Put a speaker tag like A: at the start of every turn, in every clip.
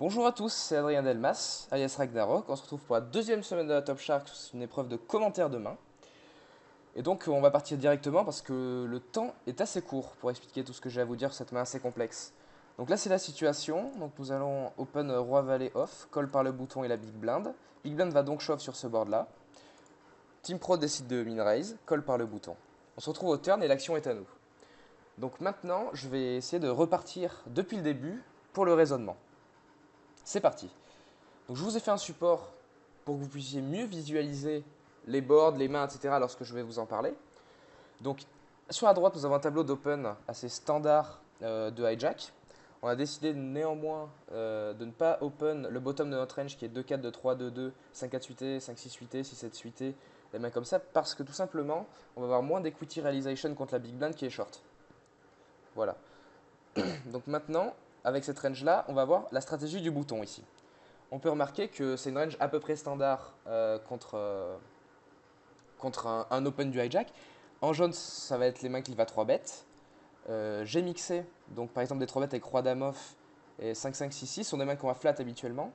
A: Bonjour à tous, c'est Adrien Delmas, alias Ragnarok. On se retrouve pour la deuxième semaine de la Top Shark, c'est une épreuve de commentaires de main. Et donc on va partir directement parce que le temps est assez court pour expliquer tout ce que j'ai à vous dire sur cette main assez complexe. Donc là c'est la situation, donc nous allons open roi valet off, call par le bouton et la big blind. Big blind va donc shove sur ce board là. Team Pro décide de min raise, call par le bouton. On se retrouve au turn et l'action est à nous. Donc maintenant je vais essayer de repartir depuis le début pour le raisonnement. C'est parti. Donc je vous ai fait un support pour que vous puissiez mieux visualiser les boards, les mains, etc. lorsque je vais vous en parler. Donc sur la droite, nous avons un tableau d'open assez standard de hijack. On a décidé néanmoins de ne pas open le bottom de notre range qui est 2-4, 2-3, 2-2, 5-4 suité, 5-6 suité, 6-7 suité, les mains comme ça, parce que tout simplement, on va avoir moins d'equity realization contre la big blind qui est short. Voilà. Donc maintenant, avec cette range là, on va voir la stratégie du bouton ici. On peut remarquer que c'est une range à peu près standard contre un open du hijack. En jaune, ça va être les mains qu'il va 3 bêtes. J'ai mixé, donc par exemple des 3 bêtes avec roi dame off et 5-5-6-6 sont des mains qu'on va flat habituellement.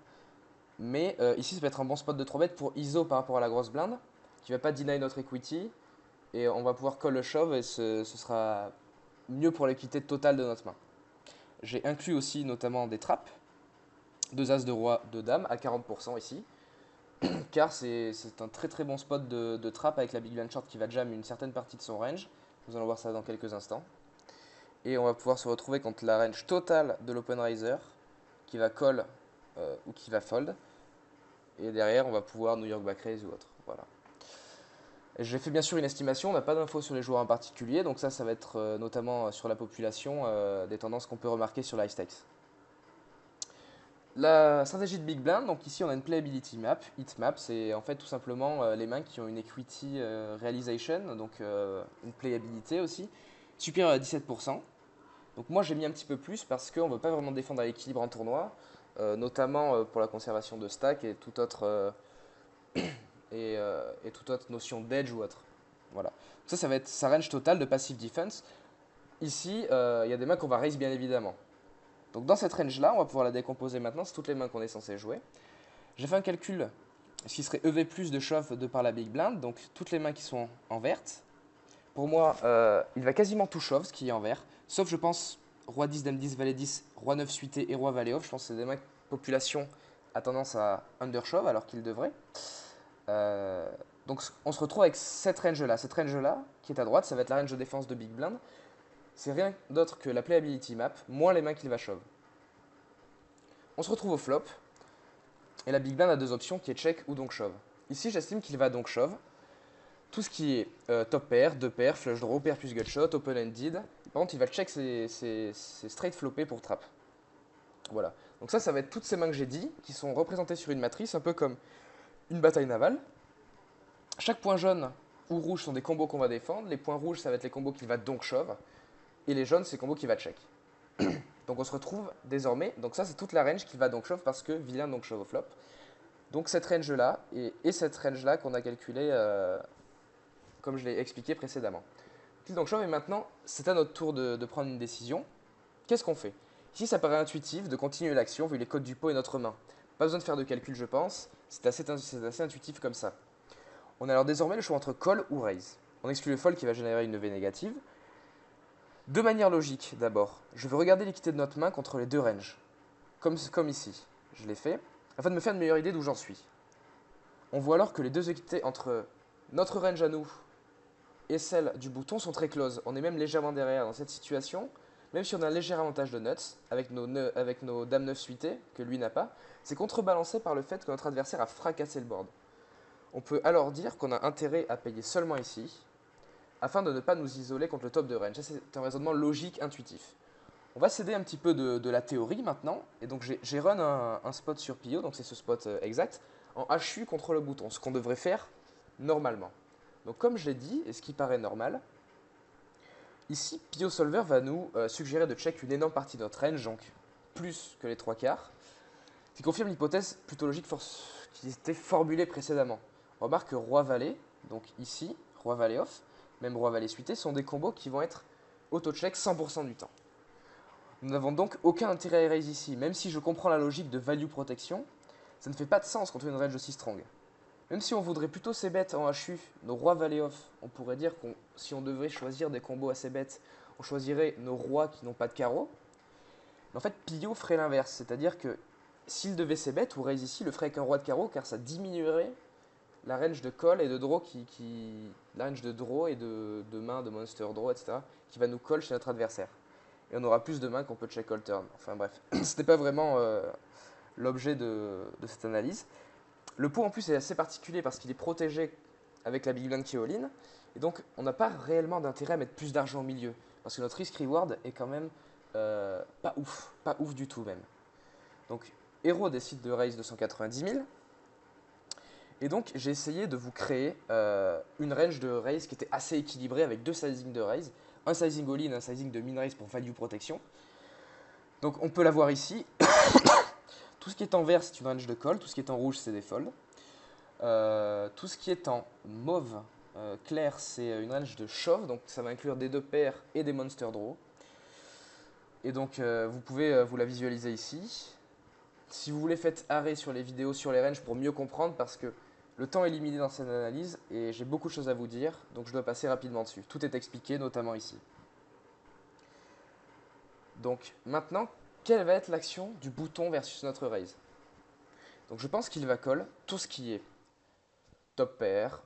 A: Mais ici, ça peut être un bon spot de 3 bêtes pour ISO par rapport à la grosse blinde, qui ne va pas deny notre equity. Et on va pouvoir call le shove et ce sera mieux pour l'équité totale de notre main. J'ai inclus aussi notamment des trappes, 2 as de roi, de dame à 40% ici. Car c'est un très très bon spot de trap avec la Big Blind Short qui va jam une certaine partie de son range. Nous allons voir ça dans quelques instants. Et on va pouvoir se retrouver contre la range totale de l'Open Riser qui va call ou qui va fold. Et derrière, on va pouvoir New York back raise ou autre. Voilà. J'ai fait bien sûr une estimation, on n'a pas d'infos sur les joueurs en particulier, donc ça va être notamment sur la population des tendances qu'on peut remarquer sur l'high stakes. La stratégie de Big Blind, donc ici on a une playability map. Hit map, c'est en fait tout simplement les mains qui ont une equity realization, donc une playabilité aussi, supérieure à 17%. Donc moi j'ai mis un petit peu plus parce qu'on ne veut pas vraiment défendre à l'équilibre en tournoi, notamment pour la conservation de stack et toute autre notion d'edge ou autre. Voilà. Ça va être sa range totale de passive defense. Ici, il y a des mains qu'on va raise bien évidemment. Donc dans cette range là, on va pouvoir la décomposer maintenant, c'est toutes les mains qu'on est censé jouer. J'ai fait un calcul, ce qui serait EV plus de shove de par la big blind, donc toutes les mains qui sont en verte. Pour moi, il va quasiment tout shove, ce qui est en vert, sauf je pense roi 10, dame 10, valet 10, roi 9 suité et roi valet off. Je pense que c'est des mains que la population a tendance à undershove alors qu'il devrait. Donc on se retrouve avec cette range là. Cette range là, qui est à droite, ça va être la range de défense de big blind. C'est rien d'autre que la playability map, moins les mains qu'il va shove. On se retrouve au flop, et la big blind a deux options qui est check ou donc shove. Ici, j'estime qu'il va donc shove. Tout ce qui est top pair, 2 paires, flush draw, pair plus gutshot, open-ended. Par contre, il va check ses straight floppés pour trap. Voilà. Donc ça va être toutes ces mains que j'ai dit, qui sont représentées sur une matrice, un peu comme une bataille navale. Chaque point jaune ou rouge sont des combos qu'on va défendre. Les points rouges, ça va être les combos qu'il va donc shove. Et les jaunes, c'est les combos qu'il va check. Donc on se retrouve désormais, donc ça c'est toute la range qui va donc shove parce que vilain donc shove au flop. Donc cette range là et cette range là qu'on a calculé comme je l'ai expliqué précédemment. Donc shove et maintenant c'est à notre tour de prendre une décision. Qu'est-ce qu'on fait? Ici ça paraît intuitif de continuer l'action vu les codes du pot et notre main. Pas besoin de faire de calcul je pense, c'est assez intuitif comme ça. On a alors désormais le choix entre call ou raise. On exclut le fold qui va générer une levée négative. De manière logique, d'abord, je vais regarder l'équité de notre main contre les deux ranges. Comme ici, je l'ai fait, afin de me faire une meilleure idée d'où j'en suis. On voit alors que les deux équités entre notre range à nous et celle du bouton sont très close. On est même légèrement derrière dans cette situation, même si on a un léger avantage de nuts, avec nos dames 9 suitées, que lui n'a pas, c'est contrebalancé par le fait que notre adversaire a fracassé le board. On peut alors dire qu'on a intérêt à payer seulement ici, afin de ne pas nous isoler contre le top de range. Ça, c'est un raisonnement logique, intuitif. On va s'aider un petit peu de la théorie maintenant. Et donc j'ai run un spot sur Pio, donc c'est ce spot exact, en HU contre le bouton, ce qu'on devrait faire normalement. Donc comme je l'ai dit, et ce qui paraît normal, ici Pio Solver va nous suggérer de check une énorme partie de notre range, donc plus que les trois quarts, ce qui confirme l'hypothèse plutôt logique qui était formulée précédemment. On remarque que Roi-Valet, donc ici, Roi-Valet off, même Roi-Valet suité, sont des combos qui vont être auto-check 100% du temps. Nous n'avons donc aucun intérêt à raise ici, même si je comprends la logique de value protection, ça ne fait pas de sens contre une range aussi strong. Même si on voudrait plutôt ces bêtes en HU, nos rois valet off, on pourrait dire que si on devait choisir des combos assez bêtes, on choisirait nos rois qui n'ont pas de carreau. Mais en fait, Pio ferait l'inverse, c'est-à-dire que s'il devait ces bêtes ou raise ici, il le ferait avec un roi de carreau, car ça diminuerait la range de call et de draw la range de draw et de main, de monster draw, etc. qui va nous call chez notre adversaire. Et on aura plus de mains qu'on peut check all turn. Enfin bref, ce n'était pas vraiment l'objet de cette analyse. Le pot en plus est assez particulier parce qu'il est protégé avec la big blind qui est all-in. Et donc on n'a pas réellement d'intérêt à mettre plus d'argent au milieu. Parce que notre risk-reward est quand même pas ouf du tout même. Donc Hero décide de raise 290 000. Et donc j'ai essayé de vous créer une range de raise qui était assez équilibrée avec deux sizing de raise. Un sizing all-in, un sizing de min raise pour value protection. Donc on peut la voir ici. Tout ce qui est en vert c'est une range de call, tout ce qui est en rouge c'est des folds. Tout ce qui est en mauve clair c'est une range de shove, donc ça va inclure des deux paires et des monster draw. Et donc vous pouvez vous la visualiser ici. Si vous voulez, faites arrêt sur les vidéos sur les ranges pour mieux comprendre parce que le temps est limité dans cette analyse et j'ai beaucoup de choses à vous dire, donc je dois passer rapidement dessus. Tout est expliqué, notamment ici. Donc maintenant, quelle va être l'action du bouton versus notre raise? Donc je pense qu'il va call tout ce qui est top pair,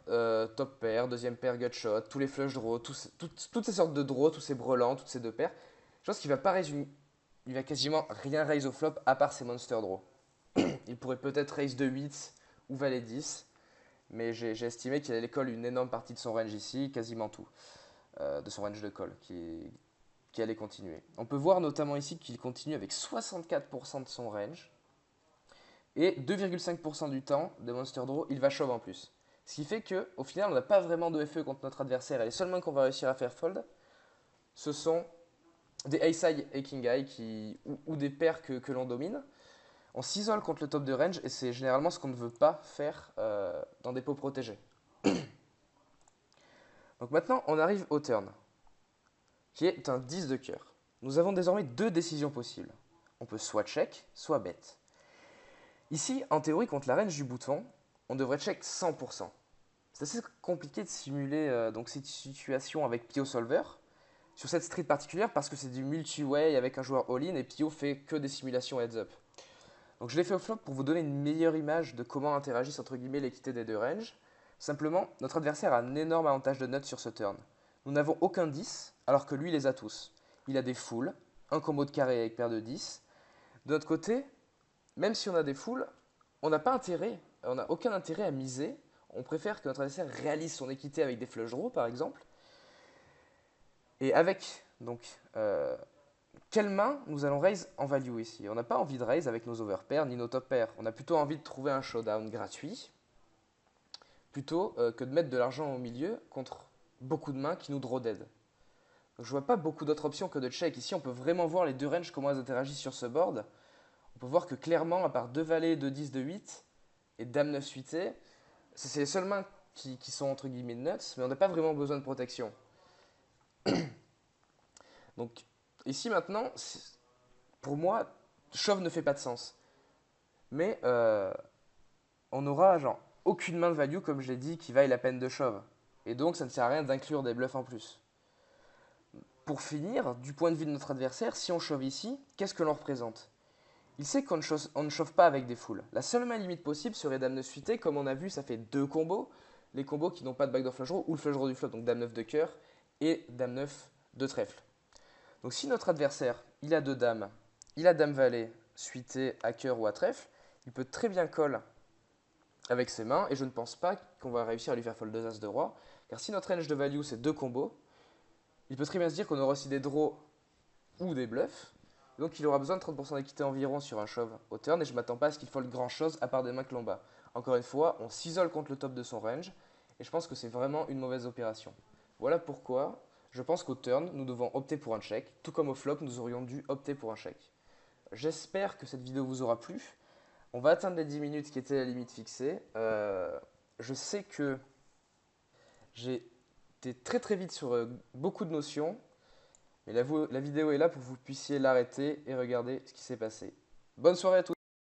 A: deuxième paire gutshot, tous les flush draws, toutes ces sortes de draws, tous ces brelans, toutes ces deux paires. Je pense qu'il va pas raise il va quasiment rien raise au flop à part ses monster draws. Il pourrait peut-être raise de 8 ou valet 10, mais j'ai estimé qu'il allait call une énorme partie de son range ici, quasiment tout, de son range de call, qui allait continuer. On peut voir notamment ici qu'il continue avec 64% de son range, et 2,5% du temps, de monster draw, il va shove en plus. Ce qui fait qu'au final, on n'a pas vraiment de FE contre notre adversaire, et les seules mains qu'on va réussir à faire fold, ce sont des ace-high et king-high ou des paires que l'on domine. On s'isole contre le top de range et c'est généralement ce qu'on ne veut pas faire dans des pots protégés. Donc maintenant, on arrive au turn, qui est un 10 de cœur. Nous avons désormais deux décisions possibles. On peut soit check, soit bet. Ici, en théorie, contre la range du bouton, on devrait check 100%. C'est assez compliqué de simuler donc cette situation avec Pio Solver sur cette street particulière parce que c'est du multi-way avec un joueur all-in et Pio fait que des simulations heads-up. Donc je l'ai fait au flop pour vous donner une meilleure image de comment interagissent entre guillemets l'équité des deux ranges. Simplement, notre adversaire a un énorme avantage de nuts sur ce turn. Nous n'avons aucun 10 alors que lui les a tous. Il a des fulls, un combo de carré avec paire de 10. De notre côté, même si on a des fulls, on n'a aucun intérêt à miser. On préfère que notre adversaire réalise son équité avec des flush draws par exemple. Et avec donc quelle main nous allons raise en value ici? On n'a pas envie de raise avec nos overpairs ni nos top pairs. On a plutôt envie de trouver un showdown gratuit plutôt que de mettre de l'argent au milieu contre beaucoup de mains qui nous draw dead. Donc, je vois pas beaucoup d'autres options que de check. Ici, on peut vraiment voir les deux ranges, comment elles interagissent sur ce board. On peut voir que clairement, à part deux valets, 2 10, 2 8 et dame 9 suité, c'est les seules mains qui sont entre guillemets nuts, mais on n'a pas vraiment besoin de protection. Donc ici maintenant, pour moi, shove ne fait pas de sens. Mais on aura genre aucune main de value, comme je l'ai dit, qui vaille la peine de shove. Et donc ça ne sert à rien d'inclure des bluffs en plus. Pour finir, du point de vue de notre adversaire, si on shove ici, qu'est-ce que l'on représente? Il sait qu'on ne chauffe pas avec des foules. La seule main limite possible serait dame 9 suité. Comme on a vu, ça fait deux combos. Les combos qui n'ont pas de backdoor flush draw ou le flush draw du flop, donc dame 9 de cœur et dame 9 de trèfle. Donc si notre adversaire, il a deux dames, il a dame valet suité à cœur ou à trèfle, il peut très bien call avec ses mains et je ne pense pas qu'on va réussir à lui faire fold 2 as de roi. Car si notre range de value c'est deux combos, il peut très bien se dire qu'on aura aussi des draws ou des bluffs. Donc il aura besoin de 30% d'équité environ sur un shove au turn et je ne m'attends pas à ce qu'il fold grand chose à part des mains que l'on bat. Encore une fois, on s'isole contre le top de son range et je pense que c'est vraiment une mauvaise opération. Voilà pourquoi je pense qu'au turn, nous devons opter pour un check, tout comme au flop, nous aurions dû opter pour un check. J'espère que cette vidéo vous aura plu. On va atteindre les 10 minutes qui était la limite fixée. Je sais que j'ai été très très vite sur beaucoup de notions. Mais la vidéo est là pour que vous puissiez l'arrêter et regarder ce qui s'est passé. Bonne soirée à tous!